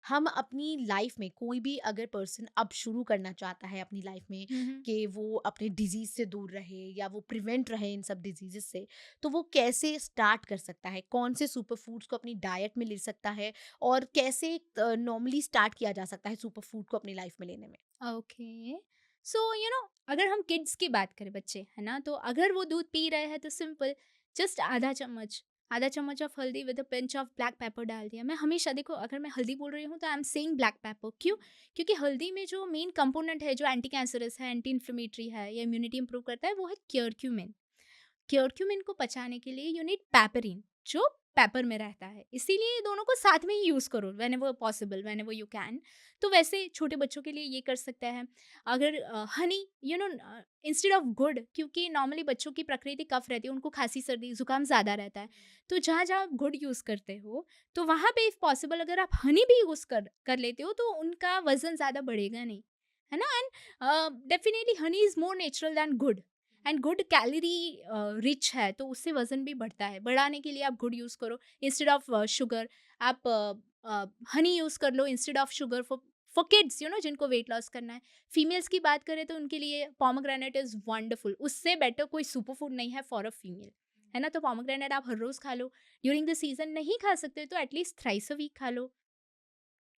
हम अपनी लाइफ में कोई भी अगर पर्सन अब शुरू करना चाहता है अपनी लाइफ में हुँ, हुँ। कि वो अपने डिजीज से दूर रहे या वो प्रिवेंट रहे इन सब डिजीजेस से, तो वो कैसे स्टार्ट कर सकता है, कौन से सुपर फूड्स को अपनी डाइट में ले सकता है, और कैसे नॉर्मली स्टार्ट किया जा सकता है सुपर फूड को अपनी लाइफ में लेने में? ओके। सो अगर हम किड्स की बात करें, बच्चे, है ना? तो अगर वो दूध पी रहे हैं तो सिंपल, जस्ट आधा चम्मच ऑफ हल्दी with a pinch of black pepper डाल दिया। मैं हमेशा देखो, अगर मैं हल्दी बोल रही हूँ तो I am saying black pepper, क्यों? क्योंकि हल्दी में जो मेन कंपोनेंट है, जो एंटी कैंसरस है, एंटी इन्फ्लेमेटरी है या इम्यूनिटी इंप्रूव करता है, वो है क्यूरक्यूमिन। क्यूरक्यूमिन को पचाने के लिए यू नीड पैपरिन, जो पेपर में रहता है। इसीलिए ये दोनों को साथ में ही यूज़ करो when ever possible, when ever you can. तो वैसे छोटे बच्चों के लिए ये कर सकता है। अगर हनी, इंस्टेड ऑफ गुड़, क्योंकि नॉर्मली बच्चों की प्रकृति कफ रहती है, उनको खांसी सर्दी जुकाम ज़्यादा रहता है। तो जहाँ जहाँ आप गुड़ यूज़ करते हो, तो वहाँ पे इफ़ पॉसिबल अगर आप हनी भी यूज़ कर कर लेते हो, तो उनका वज़न ज़्यादा बढ़ेगा नहीं, है ना? And definitely honey is more natural than gur, and gur calorie rich है, तो उससे वजन भी बढ़ता है। बढ़ाने के लिए आप गुड यूज़ करो इंस्टेड ऑफ शुगर। आप हनी यूज़ कर लो instead of sugar for kids, जिनको वेट लॉस करना है। फीमेल्स की बात करें तो उनके लिए पोमोग्रेनेट इज़ वंडरफुल। उससे बेटर कोई सुपर फूड नहीं है फॉर अ फीमेल, है ना? तो पोमोग्रेनेट आप हर रोज़ खा लो। ड्यूरिंग द सीजन नहीं खा सकते तो एटलीस्ट थ्राइस अ वीक खा लो।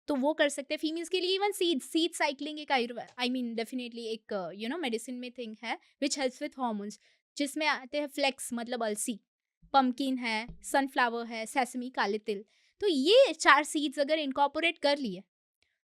तो वो कर सकते हैं फीमेल्स के लिए। इवन सीड साइक्लिंग एक आई मीन डेफिनेटली एक मेडिसिन में थिंग है विच हेल्प्स विथ हॉर्मोन्स, जिसमें आते हैं फ्लेक्स मतलब अलसी, पंपकिन है, सनफ्लावर है, सेसमी काले तिल। तो ये 4 सीड्स अगर इनकॉर्पोरेट कर लिए,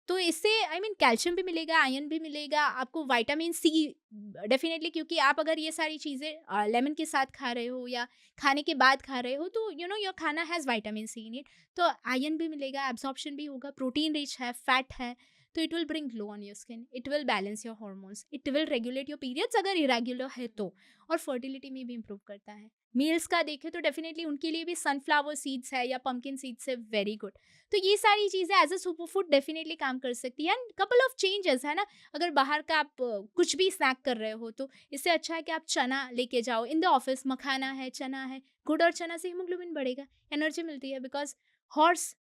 तो इससे कैल्शियम भी मिलेगा, आयरन भी मिलेगा, आपको विटामिन सी डेफिनेटली, क्योंकि आप अगर ये सारी चीज़ें लेमन के साथ खा रहे हो या खाने के बाद खा रहे हो, तो your khana has vitamin C in it. तो आयरन भी मिलेगा, एब्जॉर्प्शन भी होगा, प्रोटीन रिच है, फैट है। तो it will bring glow on your skin, it will balance your hormones, it will regulate your periods अगर इरेगुलर है तो, और फर्टिलिटी में भी इंप्रूव करता है। मेल्स का देखें तो डेफिनेटली उनके लिए भी सनफ्लावर सीड्स है या पंपकिन सीड्स है, वेरी गुड। तो ये सारी चीज़ें as a super food definitely काम कर सकती है। एंड कपल ऑफ चेंजेस, है ना? अगर बाहर का आप कुछ भी स्नैक कर रहे हो, तो इससे अच्छा है कि आप चना लेके जाओ। इन द ऑफिस मखाना है, चना है, गुड़ और चना से हीमोग्लोबिन बढ़ेगा, एनर्जी मिलती है, बिकॉज़ हॉर्स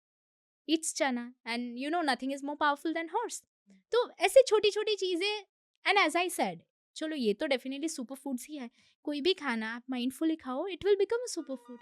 ईट्स चना and nothing is more powerful than horse. तो ऐसी छोटी-छोटी चीज़ें, एंड एज़ आई सेड, चलो ये तो डेफिनेटली सुपर फूड्स ही है। कोई भी खाना आप माइंडफुली खाओ, it will become a super food.